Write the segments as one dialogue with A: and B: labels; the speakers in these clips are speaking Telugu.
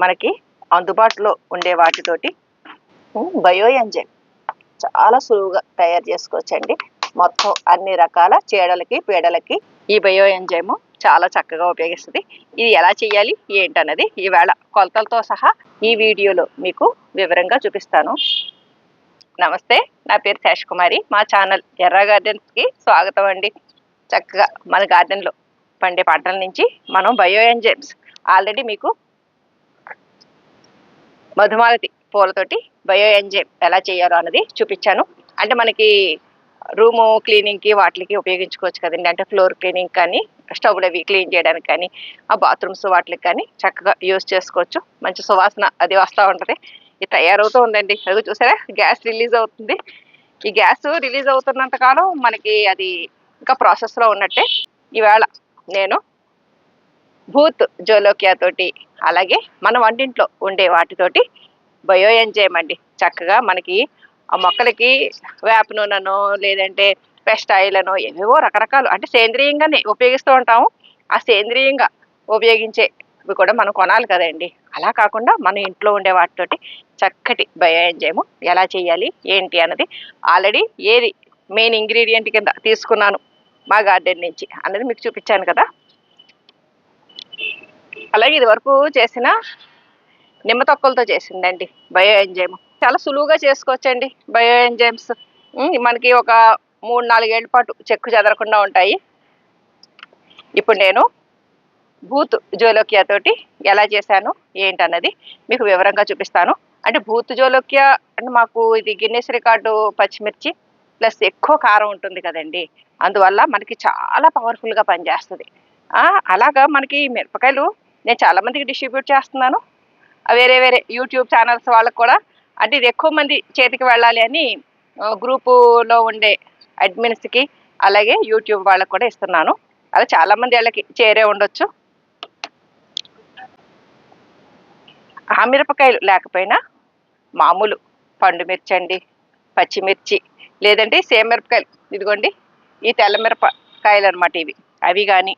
A: మనకి అందుబాటులో ఉండే వాటితోటి బయో ఎంజైమ్ చాలా సులువుగా తయారు చేసుకోవచ్చండి. మొత్తం అన్ని రకాల చీడలకి పీడలకి ఈ బయో ఎంజైమ్ చాలా చక్కగా ఉపయోగిస్తుంది. ఇది ఎలా చేయాలి ఏంటన్నది ఈవేళ కొలతలతో సహా ఈ వీడియోలో మీకు వివరంగా చూపిస్తాను. నమస్తే, నా పేరు శేష్ కుమారి. మా ఛానల్ ఎర్ర గార్డెన్స్కి స్వాగతం అండి. చక్కగా మన గార్డెన్లో పండే పంటల నుంచి మనం బయో ఎంజైమ్స్ ఆల్రెడీ మీకు మధుమాలతి పూలతోటి బయో ఎంజైమ్ ఎలా చేయాలో అన్నది చూపించాను. అంటే మనకి రూము క్లీనింగ్కి వాటికి ఉపయోగించుకోవచ్చు కదండి. అంటే ఫ్లోర్ క్లీనింగ్ కానీ, స్టవ్లు అవి క్లీన్ చేయడానికి కానీ, ఆ బాత్రూమ్స్ వాటికి కానీ చక్కగా యూజ్ చేసుకోవచ్చు. మంచి సువాసన అది వస్తూ ఉంటుంది. ఇది తయారవుతూ ఉందండి. అది చూసారా, గ్యాస్ రిలీజ్ అవుతుంది. ఈ గ్యాస్ రిలీజ్ అవుతున్నంత కాలం మనకి అది ఇంకా ప్రాసెస్లో ఉన్నట్టే. ఈవేళ నేను భూత్ జోలోకియా తోటి, అలాగే మన వంటింట్లో ఉండే వాటితోటి బయో ఎంజైమ్ అండి. చక్కగా మనకి ఆ మొక్కలకి వేప నూనెనో లేదంటే పెస్ట్ ఆయిల్ అనో ఏవేవో రకరకాలు అంటే సేంద్రియంగానే ఉపయోగిస్తూ ఉంటాము. ఆ సేంద్రియంగా ఉపయోగించేవి కూడా మనం కొనాలి కదండి. అలా కాకుండా మన ఇంట్లో ఉండే వాటితోటి చక్కటి బయో ఎంజైమ్ ఎలా చేయాలి ఏంటి అన్నది ఆల్రెడీ ఏది మెయిన్ ఇంగ్రీడియంట్ కింద తీసుకున్నాను మా గార్డెన్ నుంచి అన్నది మీకు చూపించాను కదా. అలాగే ఇది వరకు చేసిన నిమ్మ తొక్కలతో చేసిందండి బయో ఎంజైమ్. చాలా సులువుగా చేసుకోవచ్చండి బయో ఎంజైమ్స్. మనకి ఒక 3-4 ఏళ్ల పాటు చెక్కు చెదరకుండా ఉంటాయి. ఇప్పుడు నేను భూత్ జోలోకియా తోటి ఎలా చేశాను ఏంటన్నది మీకు వివరంగా చూపిస్తాను. అంటే భూత్ జోలోకియా అంటే మాకు ఇది గిన్నెస్ రికార్డు పచ్చిమిర్చి ప్లస్ ఎక్కువ కారం ఉంటుంది కదండి. అందువల్ల మనకి చాలా పవర్ఫుల్గా పనిచేస్తుంది. అలాగా మనకి మిరపకాయలు నేను చాలామందికి డిస్ట్రిబ్యూట్ చేస్తున్నాను. వేరే వేరే యూట్యూబ్ ఛానల్స్ వాళ్ళకు కూడా, అంటే ఇది ఎక్కువ మంది చేతికి వెళ్ళాలి అని గ్రూపులో ఉండే అడ్మిన్స్కి అలాగే యూట్యూబ్ వాళ్ళకు కూడా ఇస్తున్నాను. అలా చాలామంది వాళ్ళకి చేరే ఉండొచ్చు. ఆ మిరపకాయలు లేకపోయినా మామూలు పండు మిర్చి అండి, పచ్చిమిర్చి, లేదంటే సేమ్ మిరపకాయలు, ఇదిగోండి ఈ తెల్ల మిరపకాయలు అనమాట ఇవి, అవి కానీ,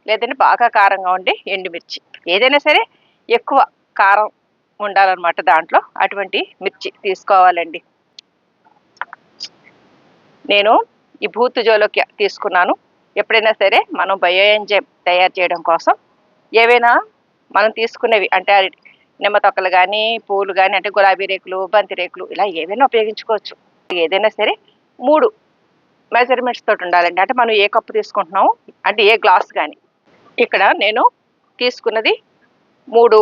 A: లేదంటే బాగా కారంగా ఉండే ఎండుమిర్చి, ఏదైనా సరే ఎక్కువ కారం ఉండాలన్నమాట దాంట్లో, అటువంటి మిర్చి తీసుకోవాలండి. నేను ఈ భూత్ జోలోకియా తీసుకున్నాను. ఎప్పుడైనా సరే మనం బయో ఎంజైమ్ తయారు చేయడం కోసం ఏవైనా మనం తీసుకునేవి అంటే నిమ్మ తొక్కలు కానీ, పూలు కానీ, అంటే గులాబీ రేకులు, బంతి రేకులు, ఇలా ఏవైనా ఉపయోగించుకోవచ్చు. ఏదైనా సరే 3 మెజర్మెంట్స్ తోటి ఉండాలండి. అంటే మనం ఏ కప్పు తీసుకుంటున్నాము, అంటే ఏ గ్లాస్ కానీ. ఇక్కడ నేను తీసుకున్నది 3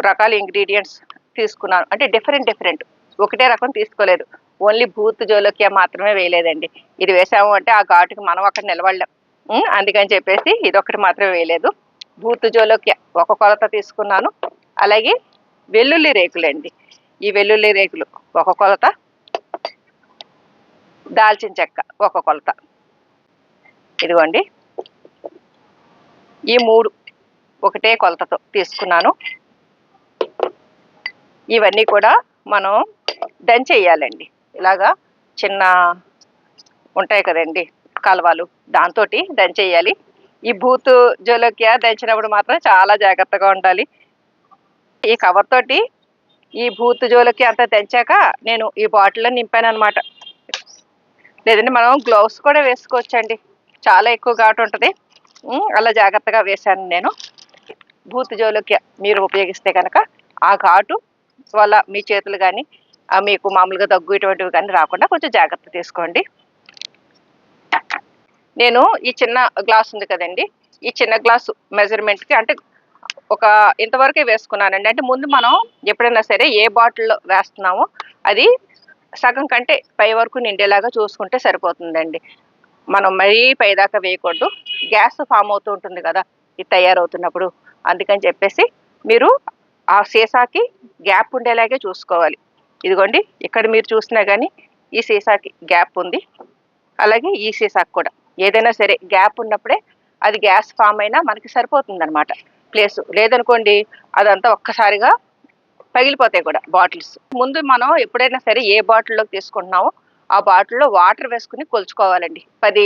A: రకాల ఇంగ్రీడియంట్స్ తీసుకున్నాను. అంటే డిఫరెంట్ ఒకటే రకం తీసుకోలేదు. ఓన్లీ భూత్ జోలోకియా మాత్రమే వేయలేదండి. ఇది వేసాము అంటే ఆ ఘాటుకి మనం అక్కడ నిలబడలేం. అందుకని చెప్పేసి ఇదొకటి మాత్రమే వేయలేదు. భూత్ జోలోకియా ఒక కొలత తీసుకున్నాను. అలాగే వెల్లుల్లి రేకులండి, ఈ వెల్లుల్లి రేకులు ఒక కొలత, దాల్చిన చెక్క ఒక కొలత. ఇదిగోండి ఈ 3 ఒకటే కొలతతో తీసుకున్నాను. ఇవన్నీ కూడా మనం దంచేయాలండి. ఇలాగా చిన్న ఉంటాయి కదండి కలవాలు, దాంతో దంచేయాలి. ఈ భూత్ జోలోకియా దంచినప్పుడు మాత్రం చాలా జాగ్రత్తగా ఉండాలి. ఈ కవర్ తోటి ఈ భూత్ జోలోకియా అంతా దంచాక నేను ఈ బాటిల్లో నింపాను అనమాట. లేదంటే మనం గ్లౌస్ కూడా వేసుకోవచ్చండి, చాలా ఎక్కువ ఘాటు ఉంటుంది. అలా జాగ్రత్తగా వేశాను నేను. భూత్ జోలోకియా మీరు ఉపయోగిస్తే కనుక ఆ ఘాటు వల్ల మీ చేతులు కానీ, మీకు మామూలుగా దగ్గు ఇటువంటివి కానీ రాకుండా కొంచెం జాగ్రత్త తీసుకోండి. నేను ఈ చిన్న గ్లాస్ ఉంది కదండి, ఈ చిన్న గ్లాసు మెజర్మెంట్కి అంటే ఒక ఇంతవరకే వేసుకున్నానండి. అంటే ముందు మనం ఎప్పుడైనా సరే ఏ బాటిల్లో వేస్తున్నామో అది సగం కంటే పై వరకు నిండేలాగా చూసుకుంటే సరిపోతుందండి. మనం మరీ పైదాకా వేయకూడదు, గ్యాస్ ఫామ్ అవుతూ ఉంటుంది కదా ఇది తయారవుతున్నప్పుడు. అందుకని చెప్పేసి మీరు ఆ సీసాకి గ్యాప్ ఉండేలాగే చూసుకోవాలి. ఇదిగోండి ఇక్కడ మీరు చూసినా కానీ ఈ సీసాకి గ్యాప్ ఉంది, అలాగే ఈ సీసాకి కూడా. ఏదైనా సరే గ్యాప్ ఉన్నప్పుడే అది గ్యాస్ ఫామ్ అయినా మనకి సరిపోతుంది అనమాట ప్లేసు. లేదనుకోండి అదంతా ఒక్కసారిగా పగిలిపోతాయి కూడా బాటిల్స్. ముందు మనం ఎప్పుడైనా సరే ఏ బాటిల్లోకి తీసుకుంటున్నామో ఆ బాటిల్లో వాటర్ వేసుకుని కొలుచుకోవాలండి. 10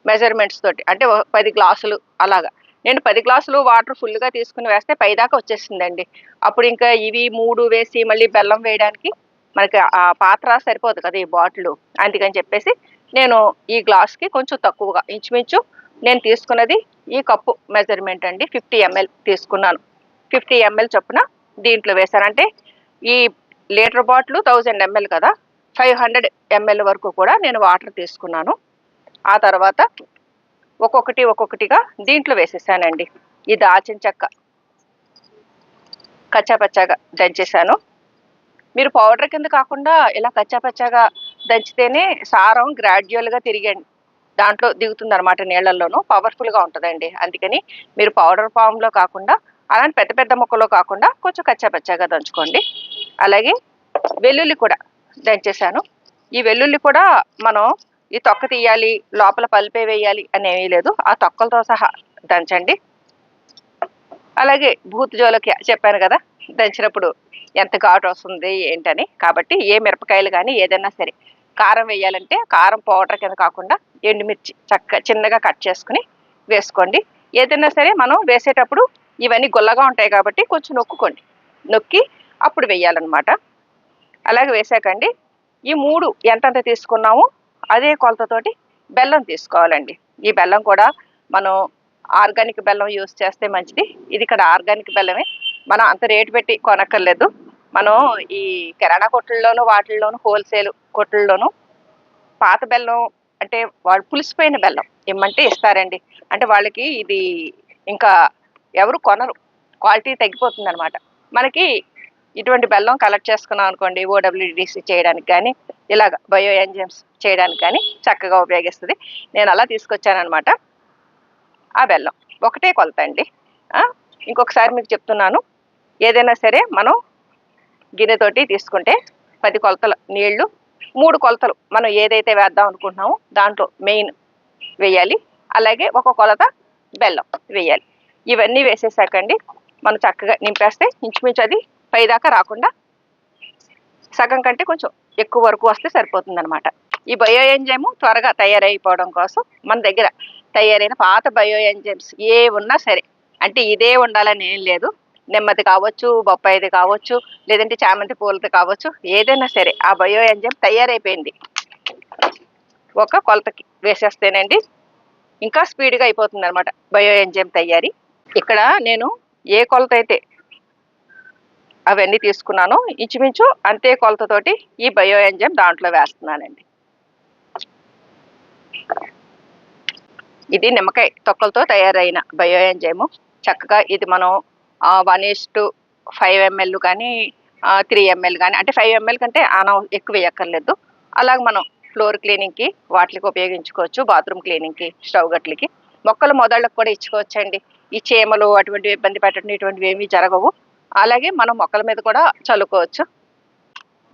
A: మెజర్మెంట్స్ తోటి, అంటే 10 గ్లాసులు అలాగా. నేను 10 గ్లాసులు వాటర్ ఫుల్గా తీసుకుని వేస్తే పైదాకా వచ్చేసిందండి. అప్పుడు ఇంకా ఇవి 3 వేసి మళ్ళీ బెల్లం వేయడానికి మనకి ఆ పాత్ర సరిపోదు కదా, ఈ బాటిల్. అందుకని చెప్పేసి నేను ఈ గ్లాస్కి కొంచెం తక్కువగా, ఇంచుమించు నేను తీసుకున్నది ఈ కప్పు మెజర్మెంట్ అండి, 50 ml తీసుకున్నాను. 50 ml చొప్పున దీంట్లో వేశాను. అంటే ఈ లీటర్ బాటిల్ 1000 ml కదా, 500 ml వరకు కూడా నేను వాటర్ తీసుకున్నాను. ఆ తర్వాత ఒక్కొక్కటిగా దీంట్లో వేసేసానండి. ఈ దాల్చిన చెక్క కచ్చాపచ్చాగా దంచేసాను. మీరు పౌడర్ కింద కాకుండా ఇలా కచ్చాపచ్చాగా దంచితేనే సారం గ్రాడ్యువల్గా తిరిగండి దాంట్లో దిగుతుంది అనమాట, నీళ్లలోనూ పవర్ఫుల్గా ఉంటుందండి. అందుకని మీరు పౌడర్ ఫామ్లో కాకుండా అలాంటి పెద్ద పెద్ద ముక్కలో కాకుండా కొంచెం కచ్చాపచ్చాగా దంచుకోండి. అలాగే వెల్లుల్లి కూడా దంచేసాను. ఈ వెల్లుల్లి కూడా మనం ఈ తొక్క తీయాలి, లోపల పల్పే వేయాలి అనేవి లేదు, ఆ తొక్కలతో సహా దంచండి. అలాగే భూత్ జోలకి చెప్పాను కదా దంచినప్పుడు ఎంత ఘాటు వస్తుంది ఏంటని. కాబట్టి ఏ మిరపకాయలు కానీ ఏదైనా సరే కారం వేయాలంటే కారం పౌడర్ కింద కాకుండా ఎండుమిర్చి చిన్నగా కట్ చేసుకుని వేసుకోండి. ఏదైనా సరే మనం వేసేటప్పుడు ఇవన్నీ గుల్లగా ఉంటాయి కాబట్టి కొంచెం నొక్కి అప్పుడు వేయాలన్నమాట. అలాగే వేసాకండి ఈ 3 ఎంతంత తీసుకున్నామో అదే కొలతతోటి బెల్లం తీసుకోవాలండి. ఈ బెల్లం కూడా మనం ఆర్గానిక్ బెల్లం యూస్ చేస్తే మంచిది. ఇది ఇక్కడ ఆర్గానిక్ బెల్లమే, మనం అంత రేటు పెట్టి కొనక్కర్లేదు. మనం ఈ కిరాణా కొట్లలోను వాటిల్లోనూ హోల్సేల్ కొట్లలోనూ పాత బెల్లం అంటే వాళ్ళు పులిసిపోయిన బెల్లం ఇమ్మంటే ఇస్తారండి. అంటే వాళ్ళకి ఇది ఇంకా ఎవరు కొనరు, క్వాలిటీ తగ్గిపోతుంది అనమాట. మనకి ఇటువంటి బెల్లం కలెక్ట్ చేసుకున్నాం అనుకోండి, ఓడబ్ల్యూడిసి చేయడానికి కానీ ఇలాగ బయో ఎంజైమ్స్ చేయడానికి కానీ చక్కగా ఉపయోగిస్తుంది. నేను అలా తీసుకొచ్చానమాట. ఆ బెల్లం ఒకటే కొలత అండి. ఇంకొకసారి మీకు చెప్తున్నాను, ఏదైనా సరే మనం గిన్నెతోటి తీసుకుంటే 10 కొలతలు నీళ్లు, 3 కొలతలు మనం ఏదైతే వేద్దాం అనుకుంటున్నామో దాంట్లో మెయిన్ వేయాలి. అలాగే ఒక కొలత బెల్లం వేయాలి. ఇవన్నీ వేసేసాకండి మనం చక్కగా నింపేస్తే ఇంచుమించు అది పైదాకా రాకుండా సగం కంటే కొంచెం ఎక్కువ వరకు వస్తే సరిపోతుంది అనమాట. ఈ బయో ఎంజైమ్ త్వరగా తయారైపోవడం కోసం మన దగ్గర తయారైన పాత బయో ఎంజైమ్స్ ఏ ఉన్నా సరే, అంటే ఇదే ఉండాలని ఏం లేదు, నెమ్మది కావచ్చు, బొప్పాయిది కావచ్చు, లేదంటే చామంతి పూలది కావచ్చు, ఏదైనా సరే ఆ బయో ఎంజైమ్ తయారైపోయింది ఒక కొలతకి వేసేస్తేనండి ఇంకా స్పీడ్గా అయిపోతుంది అనమాట బయో ఎంజైమ్ తయారీ. ఇక్కడ నేను ఏ కొలత అయితే అవన్నీ తీసుకున్నాను ఇంచుమించు అంతే కొలతతోటి ఈ బయో ఎంజైమ్ దాంట్లో వేస్తున్నానండి. ఇది నిమ్మకాయ తొక్కలతో తయారైన బయో ఎంజైము. చక్కగా ఇది మనం 1:5 ml కానీ 3 ml కానీ, అంటే 5 ml కంటే ఎక్కువ వేయక్కర్లేదు. అలాగే మనం ఫ్లోర్ క్లీనింగ్కి వాటికి ఉపయోగించుకోవచ్చు, బాత్రూమ్ క్లీనింగ్కి, స్టవ్ గట్లకి, మొక్కల మొదళ్ళకు కూడా ఇచ్చుకోవచ్చండి. ఈ చీమలు అటువంటి ఇబ్బంది పెట్టడం ఇటువంటివి ఏమీ జరగవు. అలాగే మనం మొక్కల మీద కూడా చల్లుకోవచ్చు.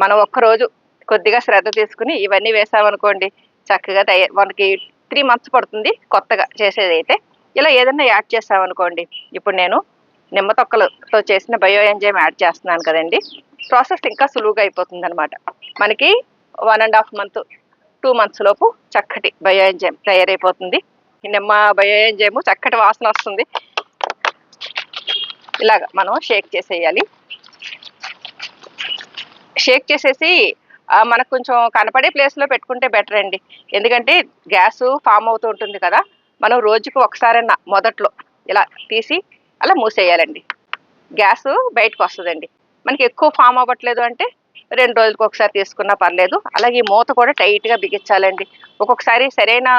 A: మనం ఒక్కరోజు కొద్దిగా శ్రద్ధ తీసుకుని ఇవన్నీ వేసామనుకోండి, చక్కగా మనకి 3 months పడుతుంది కొత్తగా చేసేదైతే. ఇలా ఏదైనా యాడ్ చేసామనుకోండి, ఇప్పుడు నేను నిమ్మ తొక్కలతో చేసిన బయో ఎంజైమ్ యాడ్ చేస్తున్నాను కదండి, ప్రాసెస్ ఇంకా సులువుగా అయిపోతుంది అనమాట. మనకి 1.5 month 2 months లోపు చక్కటి బయో ఎంజైమ్ తయారైపోతుంది. నిమ్మ బయో ఎంజైమ్ చక్కటి వాసన వస్తుంది. ఇలాగ మనం షేక్ చేసేయాలి. షేక్ చేసేసి మనకు కొంచెం కనపడే ప్లేస్లో పెట్టుకుంటే బెటర్ అండి. ఎందుకంటే గ్యాస్ ఫామ్ అవుతూ ఉంటుంది కదా, మనం రోజుకు ఒకసారన్నా మొదట్లో ఇలా తీసి అలా మూసేయాలండి. గ్యాస్ బయటకు వస్తుందండి. మనకి ఎక్కువ ఫామ్ అవ్వట్లేదు అంటే 2 రోజులకు ఒకసారి తీసుకున్నా పర్లేదు. అలాగే ఈ మూత కూడా టైట్గా బిగించాలండి. ఒక్కొక్కసారి సరైన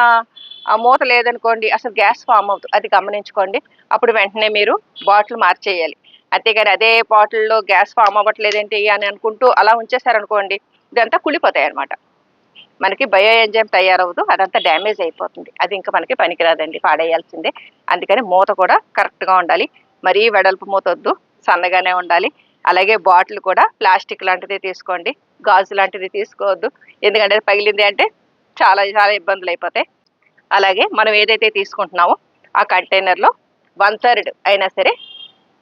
A: మూత లేదనుకోండి అసలు గ్యాస్ ఫామ్ అవుతుంది, అది గమనించుకోండి. అప్పుడు వెంటనే మీరు బాటిల్ మార్చేయాలి. అంతేగాని అదే బాటిల్లో గ్యాస్ ఫామ్ అవ్వట్లేదేంటి అని అనుకుంటూ అలా ఉంచేసారనుకోండి, ఇదంతా కుళ్ళిపోతాయి అనమాట. మనకి బయో ఎంజైమ్ తయారవదు, అదంతా డ్యామేజ్ అయిపోతుంది. అది ఇంకా మనకి పనికిరాదండి, పాడేయాల్సిందే. అందుకని మూత కూడా కరెక్ట్గా ఉండాలి. మరీ వెడల్పు మూత వద్దు, సన్నగానే ఉండాలి. అలాగే బాటిల్ కూడా ప్లాస్టిక్ లాంటిది తీసుకోండి, గాజు లాంటిది తీసుకోవద్దు. ఎందుకంటే పగిలింది అంటే చాలా చాలా ఇబ్బందులు అయిపోతాయి. అలాగే మనం ఏదైతే తీసుకుంటున్నామో ఆ కంటైనర్లో 1/3 అయినా సరే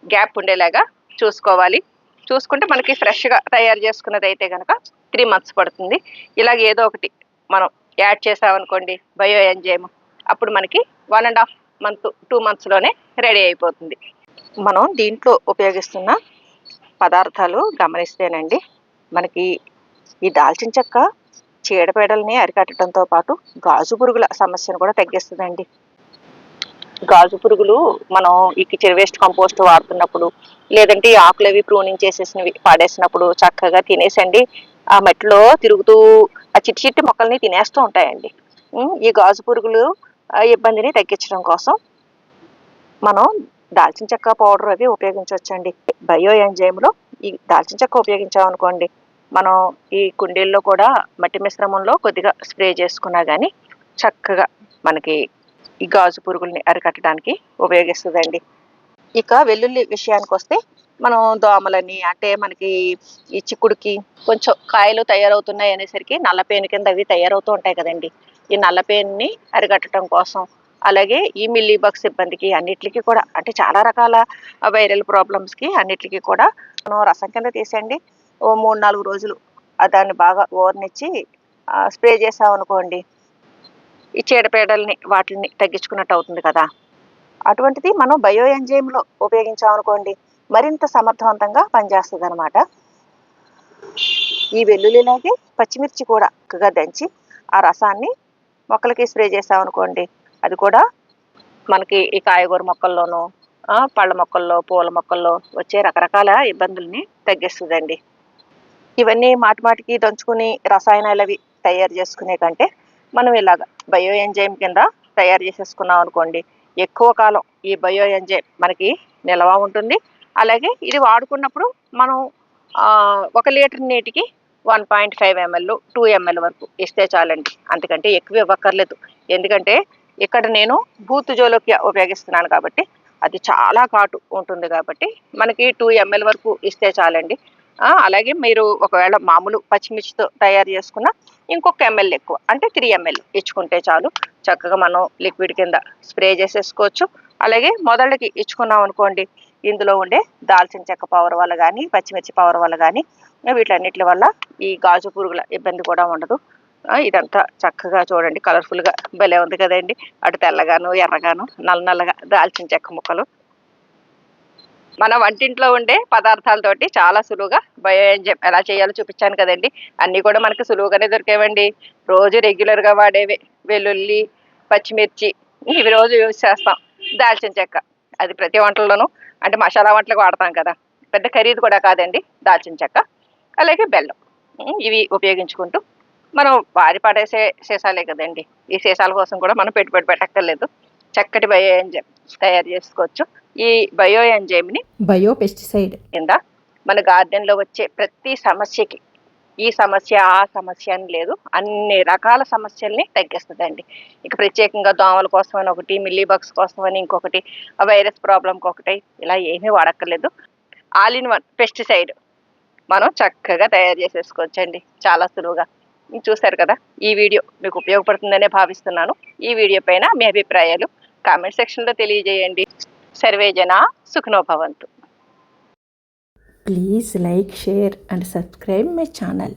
A: గ్యాప్ ఉండేలాగా చూసుకోవాలి. చూసుకుంటే మనకి ఫ్రెష్గా తయారు చేసుకున్నది అయితే కనుక 3 months పడుతుంది. ఇలాగ ఏదో ఒకటి మనం యాడ్ చేసామనుకోండి బయో ఎంజైమ్, అప్పుడు మనకి 1.5 మంత్ 2 మంత్స్లోనే రెడీ అయిపోతుంది. మనం దీంట్లో ఉపయోగిస్తున్న పదార్థాలు గమనిస్తేనండి, మనకి ఈ దాల్చిన చెక్క చీడపీడల్ని అరికట్టడంతో పాటు గాజు పురుగుల సమస్యను కూడా తగ్గిస్తుందండి. గాజు పురుగులు మనం ఈ కిచెన్ వేస్ట్ కంపోస్ట్ వాడుతున్నప్పుడు, లేదంటే ఈ ఆకులు అవి ప్రూనింగ్ చేసేసినవి పాడేసినప్పుడు చక్కగా తినేసండి ఆ మట్టిలో తిరుగుతూ ఆ చిట్టి చిట్టి మొక్కల్ని తినేస్తూ ఉంటాయండి. ఈ గాజు పురుగులు ఇబ్బందిని తగ్గించడం కోసం మనం దాల్చిన చెక్క పౌడర్ అవి ఉపయోగించవచ్చండి. బయో ఎంజైమ్లో ఈ దాల్చిన చెక్క ఉపయోగించామనుకోండి, మనం ఈ కుండీల్లో కూడా మట్టి మిశ్రమంలో కొద్దిగా స్ప్రే చేసుకున్నా కానీ చక్కగా మనకి ఈ గాజు పురుగుల్ని అరికట్టడానికి ఉపయోగిస్తుందండి. ఇక వెల్లుల్లి విషయానికి వస్తే, మనం దోమలని అంటే మనకి ఈ చిక్కుడుకి కొంచెం కాయలు తయారవుతున్నాయి అనేసరికి నల్లపేను కింద అవి తయారవుతూ ఉంటాయి కదండి. ఈ నల్లపేనుని అరికట్టడం కోసం, అలాగే ఈ మిల్లీ బగ్స్ ఇబ్బందికి అన్నిటికీ కూడా, అంటే చాలా రకాల వైరల్ ప్రాబ్లమ్స్కి అన్నిటికీ కూడా మనం రసం కింద తీసేయండి ఓ 3-4 రోజులు దాన్ని బాగా ఓరనిచ్చి స్ప్రే చేసామనుకోండి, ఈ చీడపీడల్ని వాటిని తగ్గించుకున్నట్టు అవుతుంది కదా. అటువంటిది మనం బయో ఎంజైమ్లో ఉపయోగించామనుకోండి, మరింత సమర్థవంతంగా పనిచేస్తుంది అనమాట. ఈ వెల్లుల్లిలాగే పచ్చిమిర్చి కూడా చక్కగా దంచి ఆ రసాన్ని మొక్కలకి స్ప్రే చేసామనుకోండి, అది కూడా మనకి ఈ కాయగూర మొక్కల్లోనూ పళ్ళ మొక్కల్లో, పూల మొక్కల్లో వచ్చే రకరకాల ఇబ్బందుల్ని తగ్గిస్తుందండి. ఇవన్నీ మాటిమాటికి దంచుకుని రసాయనాలు అవి తయారు చేసుకునే కంటే మనం ఇలాగ బయో ఎంజైమ్ కింద తయారు చేసేసుకున్నాం అనుకోండి, ఎక్కువ కాలం ఈ బయో ఎంజైమ్ మనకి నిల్వ ఉంటుంది. అలాగే ఇది వాడుకున్నప్పుడు మనం 1 లీటర్ నీటికి 1.5 ml 2 ml వరకు ఇస్తే చాలండి. అంతకంటే ఎక్కువ ఇవ్వక్కర్లేదు. ఎందుకంటే ఇక్కడ నేను బూత్ జోలోకియా ఉపయోగిస్తున్నాను కాబట్టి అది చాలా ఘాటు ఉంటుంది కాబట్టి మనకి 2 ml వరకు ఇస్తే చాలండి. అలాగే మీరు ఒకవేళ మామూలు పచ్చిమిర్చితో తయారు చేసుకున్న ఇంకొక ml ఎక్కువ, అంటే 3 ml ఇచ్చుకుంటే చాలు. చక్కగా మనం లిక్విడ్ కింద స్ప్రే చేసేసుకోవచ్చు. అలాగే మొదళ్ళకి ఇచ్చుకున్నాం అనుకోండి, ఇందులో ఉండే దాల్చిన చెక్క పవర్ వల్ల కానీ, పచ్చిమిర్చి పవర్ వల్ల కానీ, వీటన్నిటి వల్ల ఈ గాజు పురుగుల ఇబ్బంది కూడా ఉండదు. ఇదంతా చక్కగా చూడండి, కలర్ఫుల్గా భలే ఉంది కదండి. అటు తెల్లగాను, ఎర్రగాను, నల్లగా దాల్చిన చెక్క ముక్కలు. మన వంటింట్లో ఉండే పదార్థాలతోటి చాలా సులువుగా బయో ఎంజైమ్ ఎలా చేయాలో చూపించాను కదండి. అన్నీ కూడా మనకు సులువుగానే దొరికేవండి. రోజు రెగ్యులర్గా వాడేవి వెల్లుల్లి, పచ్చిమిర్చి ఇవి రోజు యూజ్ చేస్తాం. దాల్చిన చెక్క అది ప్రతి వంటల్లోనూ, అంటే మసాలా వంటలకు వాడతాం కదా, పెద్ద ఖరీదు కూడా కాదండి దాల్చిన చెక్క. అలాగే బెల్లం, ఇవి ఉపయోగించుకుంటూ మనం వారి పడేసే సీసాలే కదండి, ఈ సీసాల కోసం కూడా మనం పెట్టుబడి పెట్టక్కర్లేదు. చక్కటి బయో ఎంజైమ్ తయారు చేసుకోవచ్చు. ఈ బయో ఎంజైమ్ని
B: బయో పెస్టిసైడ్
A: కింద మన గార్డెన్లో వచ్చే ప్రతి సమస్యకి, ఈ సమస్య ఆ సమస్య అని లేదు, అన్ని రకాల సమస్యల్ని తగ్గిస్తుందండి. ఇక ప్రత్యేకంగా దోమల కోసం అని ఒకటి, మిల్లీ బగ్స్ కోసం అని ఇంకొకటి, వైరస్ ప్రాబ్లంకి ఒకటి, ఇలా ఏమీ వాడక్కర్లేదు. ఆల్ ఇన్ వన్ పెస్టిసైడ్ మనం చక్కగా తయారు చేసేసుకోవచ్చండి చాలా సులువుగా. చూశారు కదా, ఈ వీడియో మీకు ఉపయోగపడుతుందనే భావిస్తున్నాను. ఈ వీడియో పైన మీ అభిప్రాయాలు కామెంట్ సెక్షన్లో తెలియజేయండి. సర్వే జన సుఖినో భవంతు.
B: Please like, share and subscribe my channel.